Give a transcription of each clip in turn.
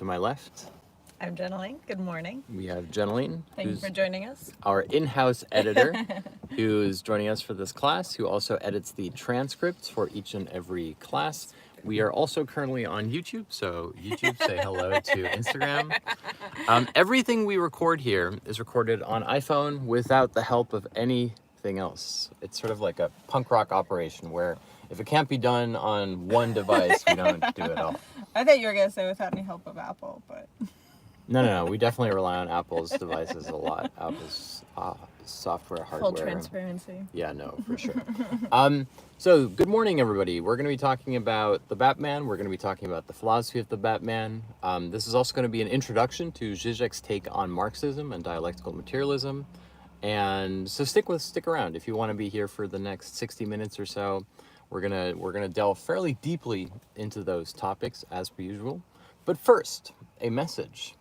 to my left, I'm Jeneline. Good morning. we have Jeneline, Thank you for joining us. our in-house editor, who's joining us for this class, who also edits the transcripts for each and every class. We are also currently on YouTube, so YouTube, say hello to Instagram. Everything we record here is recorded on iPhone without the help of anything else. It's sort of like a punk rock operation where if it can't be done on one device, we don't do it all. I thought you were going to say without any help of Apple, but... No. We definitely rely on Apple's devices a lot. Apple's software, hardware. Full transparency. Yeah, no, for sure. So, good morning, everybody. We're going to be talking about the Batman. We're going to be talking about the philosophy of the Batman. This is also going to be an introduction to Žižek's take on Marxism and dialectical materialism. And so stick around if you want to be here for the next 60 minutes or so. We're gonna delve fairly deeply into those topics as per usual. But first, a message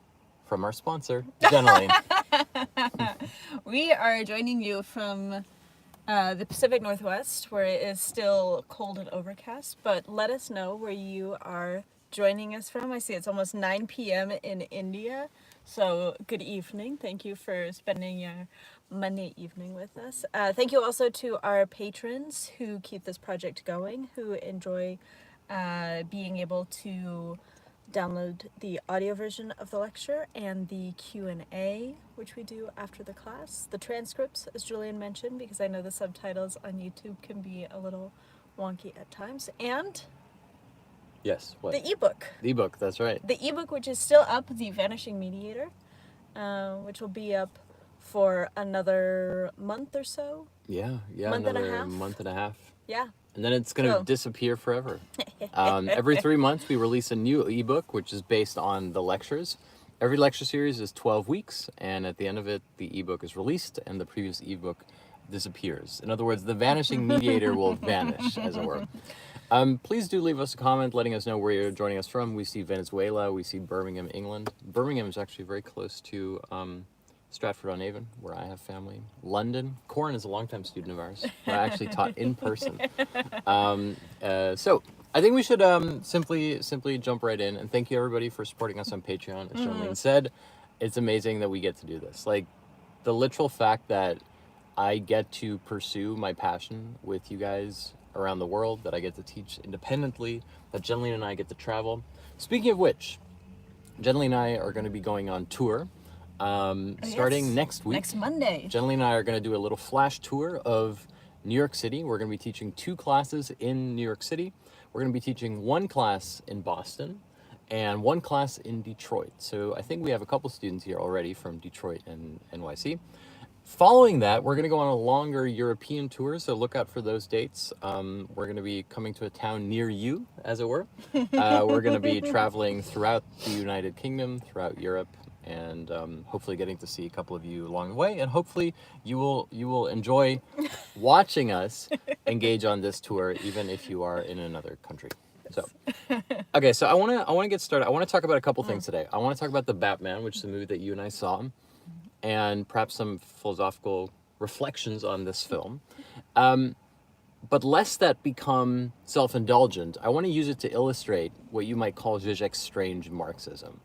from our sponsor, Jeneline. We are joining you from the Pacific Northwest, where it is still cold and overcast, but let us know where you are joining us from. I see it's almost 9 p.m. in India, so good evening. Thank you for spending your Monday evening with us. Thank you also to our patrons who keep this project going, who enjoy being able to download the audio version of the lecture and the Q&A, which we do after the class. The transcripts, as Julian mentioned, because I know the subtitles on YouTube can be a little wonky at times. And Yes, what? the ebook. The ebook, that's right. The ebook, which is still up, The Vanishing Mediator, which will be up for another month or so. Yeah, Month and a another half. month and a half. Yeah. And then it's going to So- disappear forever. Every 3 months, we release a new ebook, which is based on the lectures. Every lecture series is 12 weeks, and at the end of it, the ebook is released, and the previous ebook disappears. In other words, the vanishing mediator will vanish, as it were. Please do leave us a comment letting us know where you're joining us from. We see Venezuela, we see Birmingham, England. Birmingham is actually very close to Stratford-on-Avon, where I have family. London. Corin is a longtime student of ours, who I actually taught in person. So I think we should simply jump right in, and thank you everybody for supporting us on Patreon. As Jeneline said, it's amazing that we get to do this. Like, the literal fact that I get to pursue my passion with you guys around the world, that I get to teach independently, that Jeneline and I get to travel. Speaking of which, Jeneline and I are going to be going on tour starting next week. Next Monday. Jeneline and I are going to do a little flash tour of New York City. We're going to be teaching 2 classes in New York City. We're going to be teaching 1 class in Boston and 1 class in Detroit. So I think we have a couple students here already from Detroit and NYC. Following that, we're going to go on a longer European tour, so look out for those dates. We're going to be coming to a town near you, as it were. We're going to be traveling throughout the United Kingdom, throughout Europe, and hopefully getting to see a couple of you along the way. And hopefully you will enjoy watching us engage on this tour, even if you are in another country. So, okay, so I want to get started. I want to talk about a couple things today. I want to talk about the Batman, which is a movie that you and I saw, and perhaps some philosophical reflections on this film. But lest that become self-indulgent, I want to use it to illustrate what you might call Žižek's strange Marxism.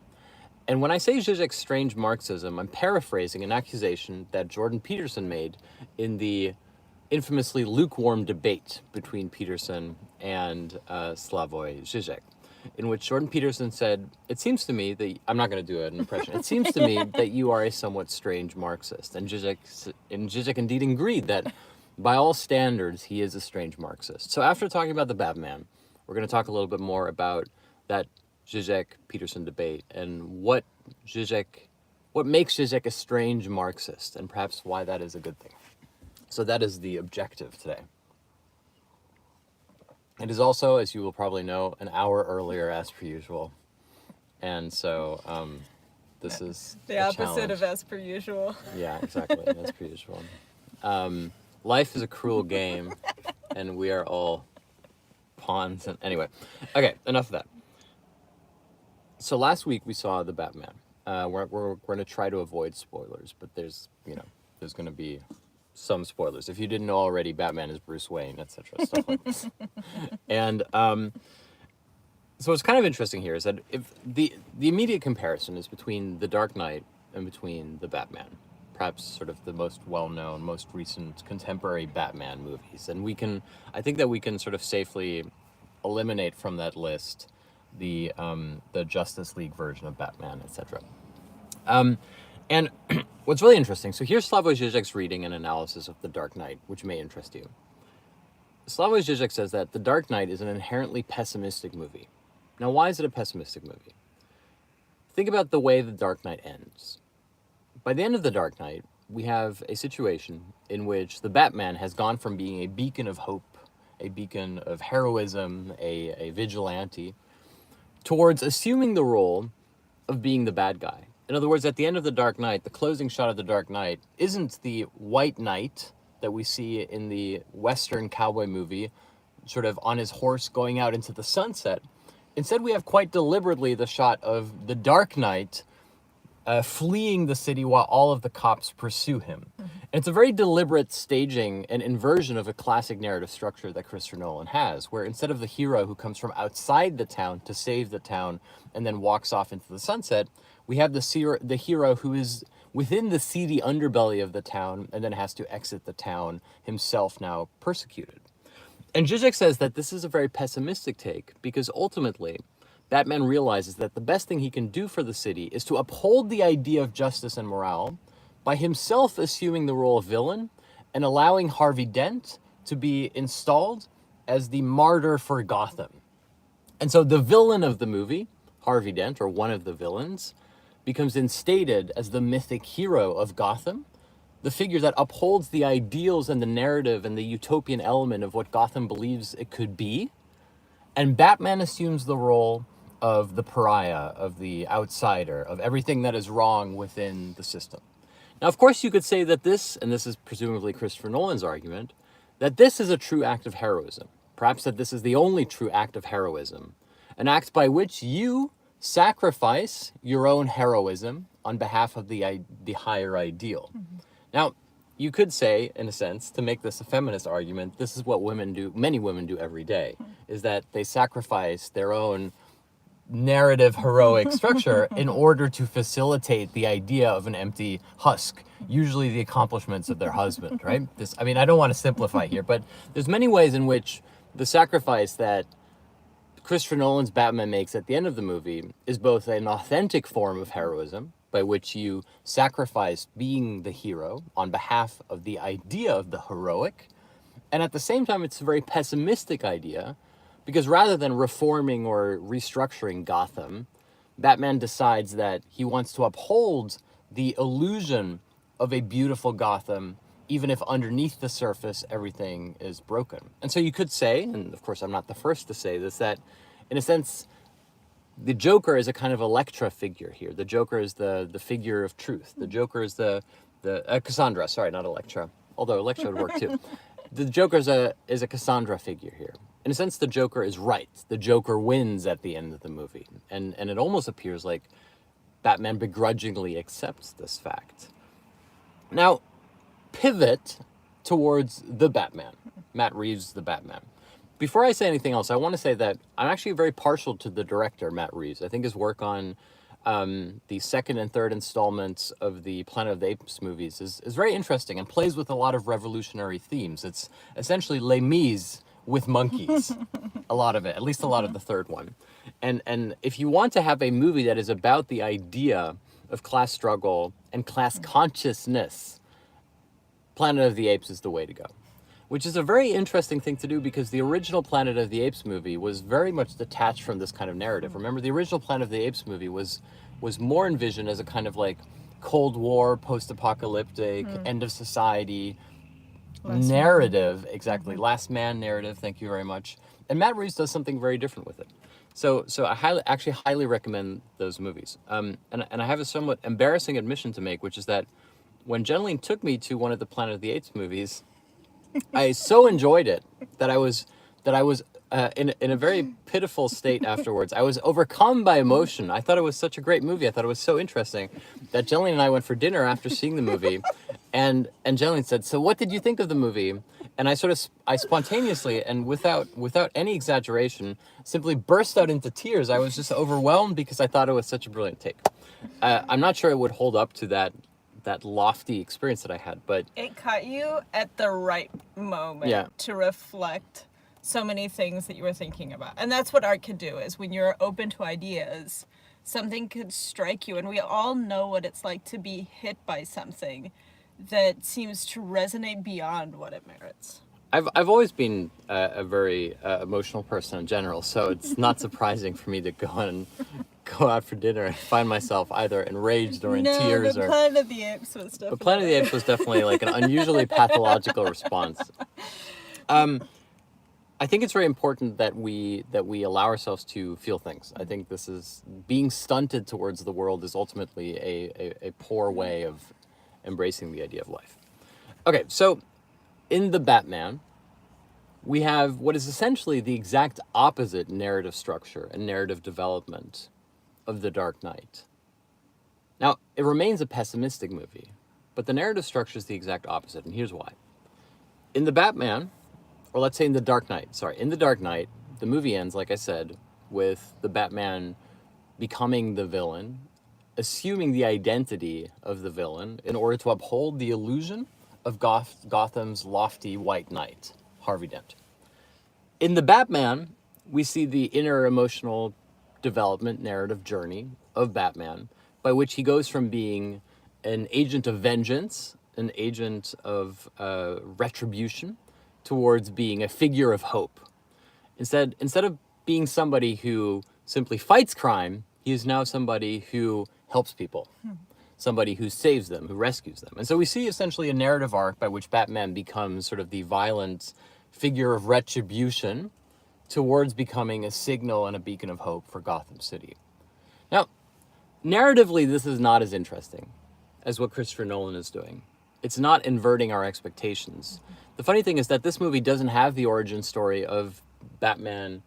And when I say Žižek's strange Marxism, I'm paraphrasing an accusation that Jordan Peterson made in the infamously lukewarm debate between Peterson and Slavoj Žižek, in which Jordan Peterson said, "It seems to me that," I'm not going to do an impression, "It seems to me that you are a somewhat strange Marxist." And Žižek indeed agreed that by all standards, he is a strange Marxist. So after talking about the Batman, we're going to talk a little bit more about that Žižek-Peterson debate and what makes Žižek a strange Marxist, and perhaps why that is a good thing. So that is the objective today. It is also, as you will probably know, an hour earlier as per usual. And so this is The opposite of as per usual. Yeah, exactly, as per usual. Life is a cruel game, and we are all pawns. Anyway, okay, enough of that. So last week we saw the Batman. We're going to try to avoid spoilers, but there's going to be some spoilers. If you didn't know already, Batman is Bruce Wayne, etc. Stuff like this. And So what's kind of interesting here is that if the immediate comparison is between The Dark Knight and between the Batman, perhaps sort of the most well-known, most recent contemporary Batman movies, and I think that we can sort of safely eliminate from that list the Justice League version of Batman, etc. And what's really interesting, so here's Slavoj Žižek's reading and analysis of The Dark Knight, which may interest you. Slavoj Žižek says that The Dark Knight is an inherently pessimistic movie. Now, why is it a pessimistic movie? Think about the way The Dark Knight ends. By the end of The Dark Knight, we have a situation in which the Batman has gone from being a beacon of hope, a beacon of heroism, a vigilante, towards assuming the role of being the bad guy. In other words, at the end of The Dark Knight, the closing shot of The Dark Knight isn't the white knight that we see in the Western cowboy movie, sort of on his horse going out into the sunset. Instead, we have quite deliberately the shot of the Dark Knight fleeing the city while all of the cops pursue him. Mm-hmm. And it's a very deliberate staging and inversion of a classic narrative structure that Christopher Nolan has, where instead of the hero who comes from outside the town to save the town and then walks off into the sunset, we have the hero who is within the seedy underbelly of the town and then has to exit the town himself, now persecuted. And Žižek says that this is a very pessimistic take because ultimately Batman realizes that the best thing he can do for the city is to uphold the idea of justice and morale by himself assuming the role of villain and allowing Harvey Dent to be installed as the martyr for Gotham. And so the villain of the movie, Harvey Dent, or one of the villains, becomes instated as the mythic hero of Gotham, the figure that upholds the ideals and the narrative and the utopian element of what Gotham believes it could be. And Batman assumes the role of the pariah, of the outsider, of everything that is wrong within the system. Now, of course, you could say that this, and this is presumably Christopher Nolan's argument, that this is a true act of heroism. Perhaps that this is the only true act of heroism, an act by which you sacrifice your own heroism on behalf of the higher ideal. Mm-hmm. Now, you could say, in a sense, to make this a feminist argument, this is what women do, many women do every day, is that they sacrifice their own narrative heroic structure in order to facilitate the idea of an empty husk, usually the accomplishments of their husband, right? I don't want to simplify here, but there's many ways in which the sacrifice that Christopher Nolan's Batman makes at the end of the movie is both an authentic form of heroism, by which you sacrifice being the hero on behalf of the idea of the heroic, and at the same time it's a very pessimistic idea, because rather than reforming or restructuring Gotham, Batman decides that he wants to uphold the illusion of a beautiful Gotham, even if underneath the surface everything is broken. And so you could say, and of course I'm not the first to say this, that in a sense, the Joker is a kind of Electra figure here. The Joker is the figure of truth. The Joker is the Cassandra, sorry, not Electra, although Electra would work too. The Joker is a Cassandra figure here. In a sense, the Joker is right. The Joker wins at the end of the movie. And it almost appears like Batman begrudgingly accepts this fact. Now, pivot towards the Batman, Matt Reeves' The Batman. Before I say anything else, I want to say that I'm actually very partial to the director, Matt Reeves. I think his work on the second and third installments of the Planet of the Apes movies is very interesting and plays with a lot of revolutionary themes. It's essentially Les Mis with monkeys, a lot of it, at least a lot of the third one. And if you want to have a movie that is about the idea of class struggle and class consciousness, Planet of the Apes is the way to go. Which is a very interesting thing to do because the original Planet of the Apes movie was very much detached from this kind of narrative. Remember, the original Planet of the Apes movie was more envisioned as a kind of like Cold War, post-apocalyptic, end of society narrative. Exactly, last man narrative, thank you very much. And Matt Reeves does something very different with it. So I highly recommend those movies. And I have a somewhat embarrassing admission to make, which is that when Jenlene took me to one of the Planet of the Apes movies, I so enjoyed it that I was in a very pitiful state afterwards. I was overcome by emotion. I thought it was such a great movie. I thought it was so interesting that Jenlene and I went for dinner after seeing the movie, and Jenlene said, "So what did you think of the movie?" And I spontaneously and without any exaggeration, simply burst out into tears. I was just overwhelmed because I thought it was such a brilliant take. I'm not sure it would hold up to that lofty experience that I had, but It caught you at the right moment Yeah. to reflect so many things that you were thinking about. And that's what art can do, is when you're open to ideas, something could strike you. And we all know what it's like to be hit by something that seems to resonate beyond what it merits. I've always been a very emotional person in general, so it's not surprising for me to go out for dinner and find myself either enraged or in tears. The Or Planet of the Apes was definitely. But Planet of the Apes was definitely like an unusually pathological response. I think it's very important that we allow ourselves to feel things. I think this is being stunted towards the world is ultimately a poor way of embracing the idea of life. Okay, so in the Batman, we have what is essentially the exact opposite narrative structure and narrative development of The Dark Knight. Now, it remains a pessimistic movie, but the narrative structure is the exact opposite, and here's why. In the Batman, or let's say in The Dark Knight, the movie ends, like I said, with the Batman becoming the villain, assuming the identity of the villain in order to uphold the illusion of Gotham's lofty white knight, Harvey Dent. In the Batman, we see the inner emotional development narrative journey of Batman, by which he goes from being an agent of vengeance, an agent of retribution, towards being a figure of hope. Instead of being somebody who simply fights crime, he is now somebody who helps people, somebody who saves them, who rescues them. And so we see essentially a narrative arc by which Batman becomes sort of the violent figure of retribution towards becoming a signal and a beacon of hope for Gotham City. Now, narratively, this is not as interesting as what Christopher Nolan is doing. It's not inverting our expectations. The funny thing is that this movie doesn't have the origin story of Batman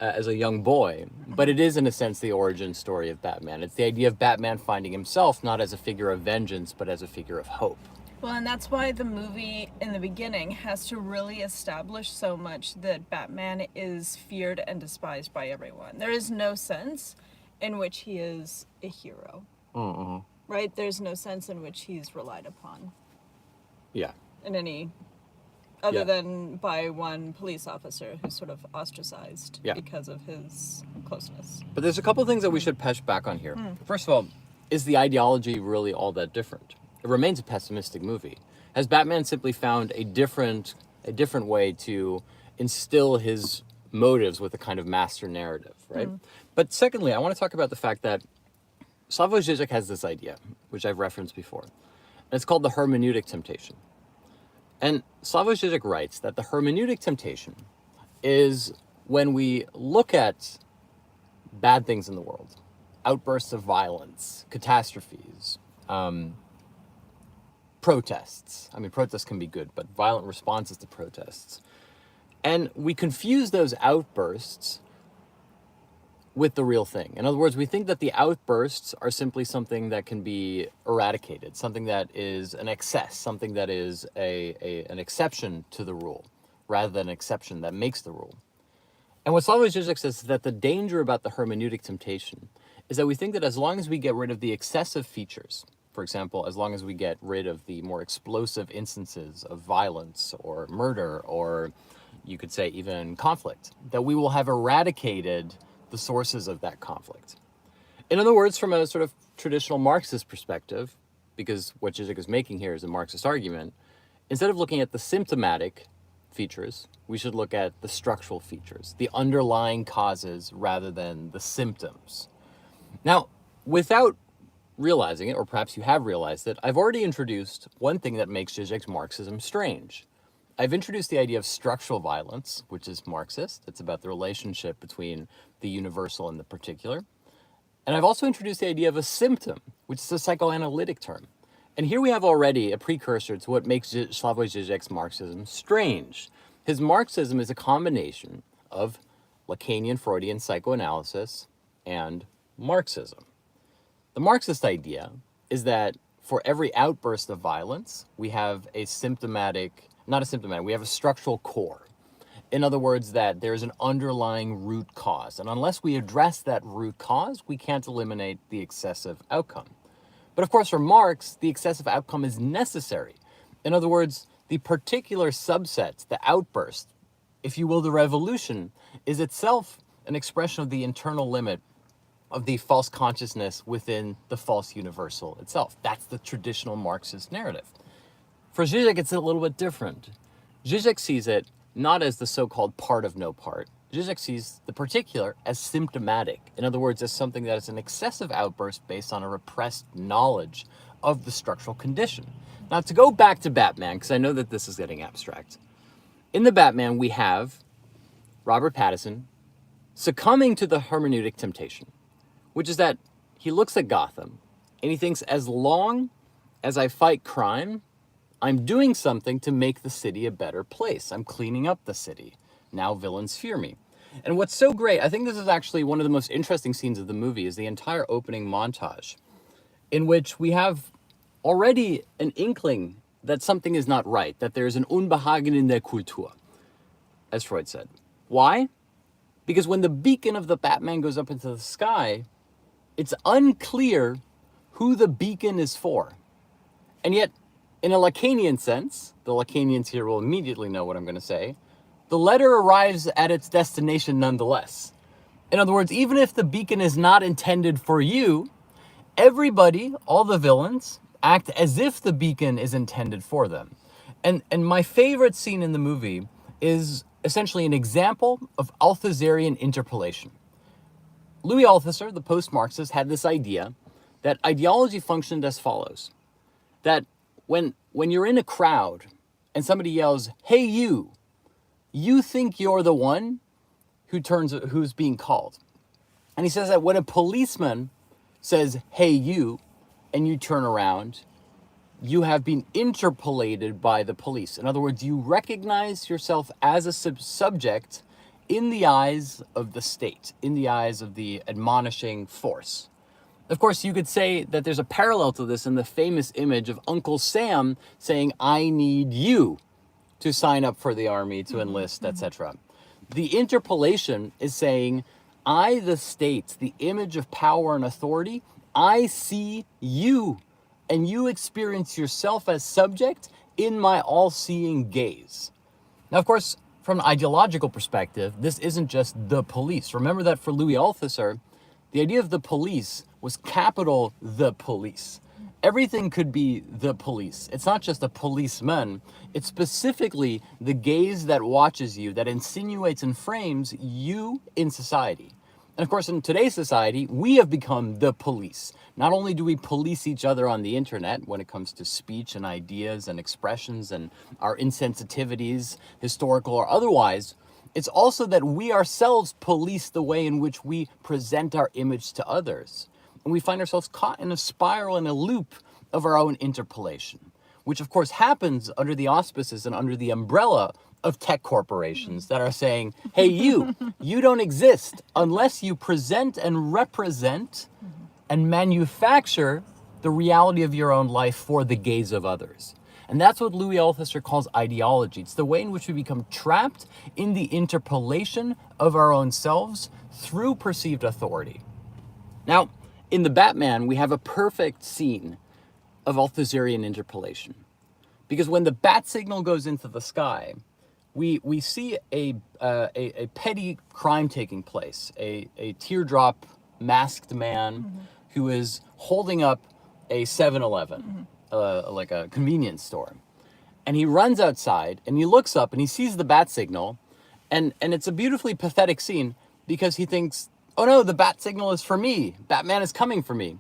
as a young boy, but it is in a sense the origin story of Batman. It's the idea of Batman finding himself not as a figure of vengeance, but as a figure of hope. Well, and that's why the movie in the beginning has to really establish so much that Batman is feared and despised by everyone. There is no sense in which he is a hero. Mm-hmm. Right? There's no sense in which he's relied upon. Yeah. In any other than by one police officer who's sort of ostracized because of his closeness. But there's a couple things that we should push back on here. First of all, is the ideology really all that different? It remains a pessimistic movie. Has Batman simply found a different way to instill his motives with a kind of master narrative, right? But secondly, I want to talk about the fact that Slavoj Žižek has this idea, which I've referenced before, and it's called the hermeneutic temptation. And Slavoj Žižek writes that the hermeneutic temptation is when we look at bad things in the world, outbursts of violence, catastrophes, protests. I mean, protests can be good, but violent responses to protests. And we confuse those outbursts with the real thing. In other words, we think that the outbursts are simply something that can be eradicated, something that is an excess, something that is an exception to the rule, rather than an exception that makes the rule. And what Slavoj Žižek says is that the danger about the hermeneutic temptation is that we think that as long as we get rid of the excessive features, for example, as long as we get rid of the more explosive instances of violence or murder, or you could say even conflict, that we will have eradicated the sources of that conflict. In other words, from a sort of traditional Marxist perspective, because what Žižek is making here is a Marxist argument, instead of looking at the symptomatic features, we should look at the structural features, the underlying causes rather than the symptoms. Now, without realizing it, or perhaps you have realized it, I've already introduced one thing that makes Žižek's Marxism strange. I've introduced the idea of structural violence, which is Marxist. It's about the relationship between the universal and the particular. And I've also introduced the idea of a symptom, which is a psychoanalytic term. And here we have already a precursor to what makes Slavoj Žižek's Marxism strange. His Marxism is a combination of Lacanian Freudian psychoanalysis and Marxism. The Marxist idea is that for every outburst of violence, we have a symptomatic not asymptomatic. We have a structural core. In other words, that there's an underlying root cause. And unless we address that root cause, we can't eliminate the excessive outcome. But of course, for Marx, the excessive outcome is necessary. In other words, the particular subset, the outburst, if you will, the revolution, is itself an expression of the internal limit of the false consciousness within the false universal itself. That's the traditional Marxist narrative. For Žižek, it's a little bit different. Žižek sees it not as the so-called part of no part. Žižek sees the particular as symptomatic. In other words, as something that is an excessive outburst based on a repressed knowledge of the structural condition. Now, to go back to Batman, because I know that this is getting abstract. In the Batman, we have Robert Pattinson succumbing to the hermeneutic temptation, which is that he looks at Gotham and he thinks, as long as I fight crime, I'm doing something to make the city a better place. I'm cleaning up the city. Now villains fear me. And what's so great, I think this is actually one of the most interesting scenes of the movie, is the entire opening montage, in which we have already an inkling that something is not right, that there's an Unbehagen in der Kultur, as Freud said. Why? Because when the beacon of the Batman goes up into the sky, it's unclear who the beacon is for. And yet, in a Lacanian sense, the Lacanians here will immediately know what I'm going to say, the letter arrives at its destination nonetheless. In other words, even if the beacon is not intended for you, everybody, all the villains, act as if the beacon is intended for them. And my favorite scene in the movie is essentially an example of Althorian interpolation. Louis Althusser, the post-Marxist, had this idea that ideology functioned as follows. That when you're in a crowd and somebody yells, "Hey you," you think you're the one who's being called. And he says that when a policeman says, "Hey you," and you turn around, you have been interpolated by the police. In other words, you recognize yourself as a subject in the eyes of the state, in the eyes of the admonishing force. Of course, you could say that there's a parallel to this in the famous image of Uncle Sam saying, "I need you to sign up for the army, to enlist, etc." The interpolation is saying, I, the state, the image of power and authority, I see you, and you experience yourself as subject in my all-seeing gaze. Now, of course, from an ideological perspective, this isn't just the police. Remember that for Louis Althusser, the idea of the police was capital the police. Everything could be the police. It's not just a policeman. It's specifically the gaze that watches you, that insinuates and frames you in society. And of course, in today's society, we have become the police. Not only do we police each other on the internet when it comes to speech and ideas and expressions and our insensitivities, historical or otherwise, it's also that we ourselves police the way in which we present our image to others. And we find ourselves caught in a spiral, in a loop of our own interpolation, which of course happens under the auspices and under the umbrella of tech corporations that are saying, "Hey, you don't exist unless you present and represent and manufacture the reality of your own life for the gaze of others." And that's what Louis Althusser calls ideology. It's the way in which we become trapped in the interpolation of our own selves through perceived authority. Now, in the Batman, we have a perfect scene of Althusserian interpolation. Because when the bat signal goes into the sky, we see a petty crime taking place, a teardrop masked man who is holding up a 7-Eleven, like a convenience store. And he runs outside and he looks up and he sees the bat signal, and it's a beautifully pathetic scene because he thinks, "Oh no, the bat signal is for me. Batman is coming for me."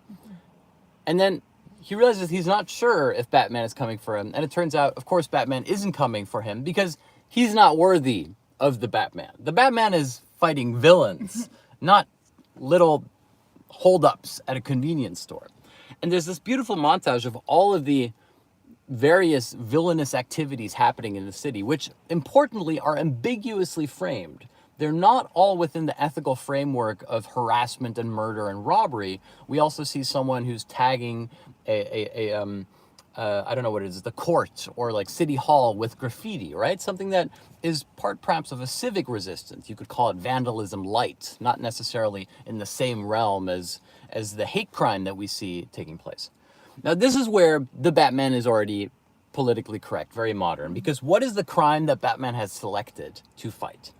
And then he realizes he's not sure if Batman is coming for him. And it turns out, of course, Batman isn't coming for him because he's not worthy of the Batman. The Batman is fighting villains, not little holdups at a convenience store. And there's this beautiful montage of all of the various villainous activities happening in the city, which importantly are ambiguously framed. They're not all within the ethical framework of harassment and murder and robbery. We also see someone who's tagging a I don't know what it is, the court or like City Hall with graffiti, right? Something that is part perhaps of a civic resistance. You could call it vandalism light, not necessarily in the same realm as the hate crime that we see taking place. Now, this is where the Batman is already politically correct, very modern, because what is the crime that Batman has selected to fight?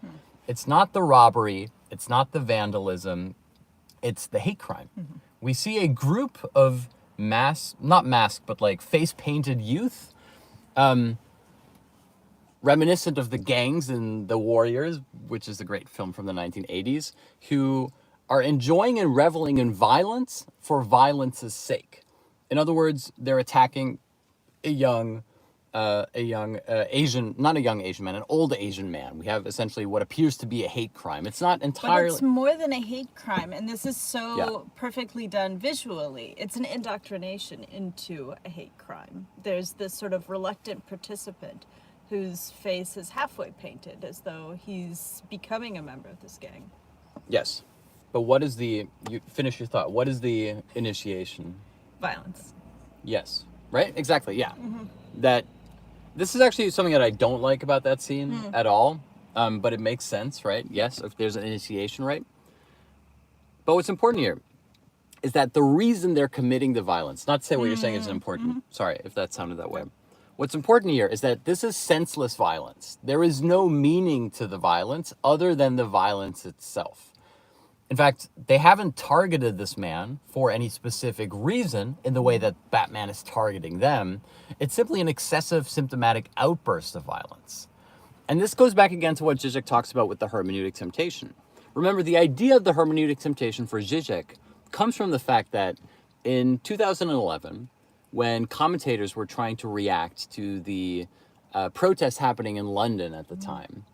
It's not the robbery, it's not the vandalism, it's the hate crime. We see a group of not masked, but like face-painted youth, reminiscent of the gangs in The Warriors, which is a great film from the 1980s, who are enjoying and reveling in violence for violence's sake. In other words, they're attacking a young Asian, not a young Asian man, an old Asian man. We have essentially what appears to be a hate crime. It's not entirely... But it's more than a hate crime, and this is so Yeah. perfectly done visually. It's an indoctrination into a hate crime. There's this sort of reluctant participant whose face is halfway painted as though he's becoming a member of this gang. Yes. But what is you finish your thought. What is the initiation? Violence. Yes. Right? Exactly. Yeah. That this is actually something that I don't like about that scene at all. But it makes sense, right? Yes, if there's an initiation, right? But what's important here is that the reason they're committing the violence, not to say what you're saying isn't important. Sorry if that sounded that way. What's important here is that this is senseless violence. There is no meaning to the violence other than the violence itself. In fact, they haven't targeted this man for any specific reason in the way that Batman is targeting them. It's simply an excessive symptomatic outburst of violence. And this goes back again to what Žižek talks about with the hermeneutic temptation. Remember, the idea of the hermeneutic temptation for Žižek comes from the fact that in 2011, when commentators were trying to react to the protests happening in London at the time,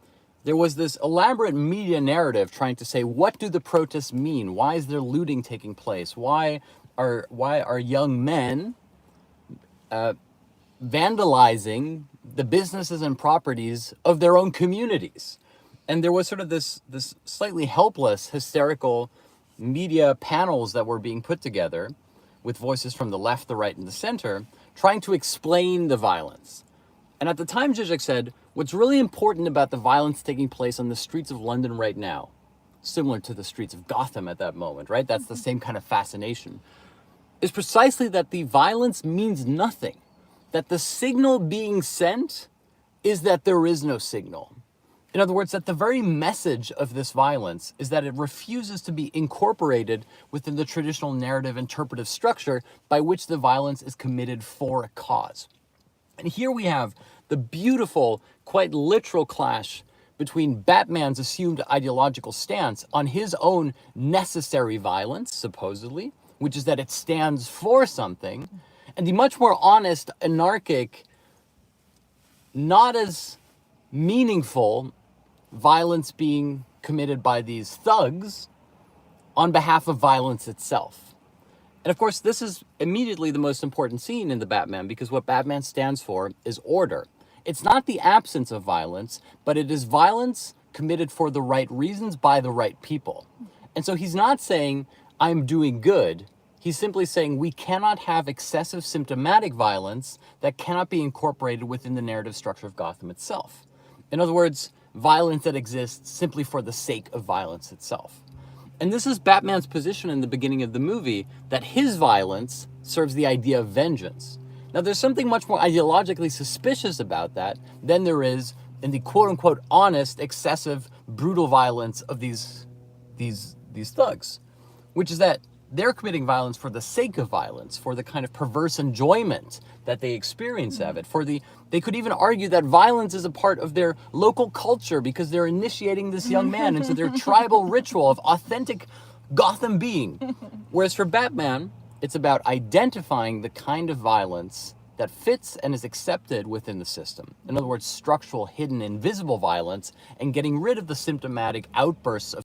there was this elaborate media narrative trying to say, what do the protests mean? Why is there looting taking place? Why are young men vandalizing the businesses and properties of their own communities? And there was sort of this slightly helpless, hysterical media panels that were being put together with voices from the left, the right, and the center, trying to explain the violence. And at the time, Žižek said, what's really important about the violence taking place on the streets of London right now, similar to the streets of Gotham at that moment, right? That's the same kind of fascination, is precisely that the violence means nothing. That the signal being sent is that there is no signal. In other words, that the very message of this violence is that it refuses to be incorporated within the traditional narrative interpretive structure by which the violence is committed for a cause. And here we have the beautiful, quite literal clash between Batman's assumed ideological stance on his own necessary violence, supposedly, which is that it stands for something, and the much more honest, anarchic, not as meaningful violence being committed by these thugs on behalf of violence itself. And of course, this is immediately the most important scene in the Batman, because what Batman stands for is order. It's not the absence of violence, but it is violence committed for the right reasons by the right people. And so he's not saying, I'm doing good. He's simply saying we cannot have excessive symptomatic violence that cannot be incorporated within the narrative structure of Gotham itself. In other words, violence that exists simply for the sake of violence itself. And this is Batman's position in the beginning of the movie, that his violence serves the idea of vengeance. Now, there's something much more ideologically suspicious about that than there is in the quote-unquote honest, excessive, brutal violence of these thugs, which is that they're committing violence for the sake of violence, for the kind of perverse enjoyment that they experience of it. They could even argue that violence is a part of their local culture because they're initiating this young man into their tribal ritual of authentic Gotham being. Whereas for Batman, it's about identifying the kind of violence that fits and is accepted within the system. In other words, structural, hidden, invisible violence, and getting rid of the symptomatic outbursts of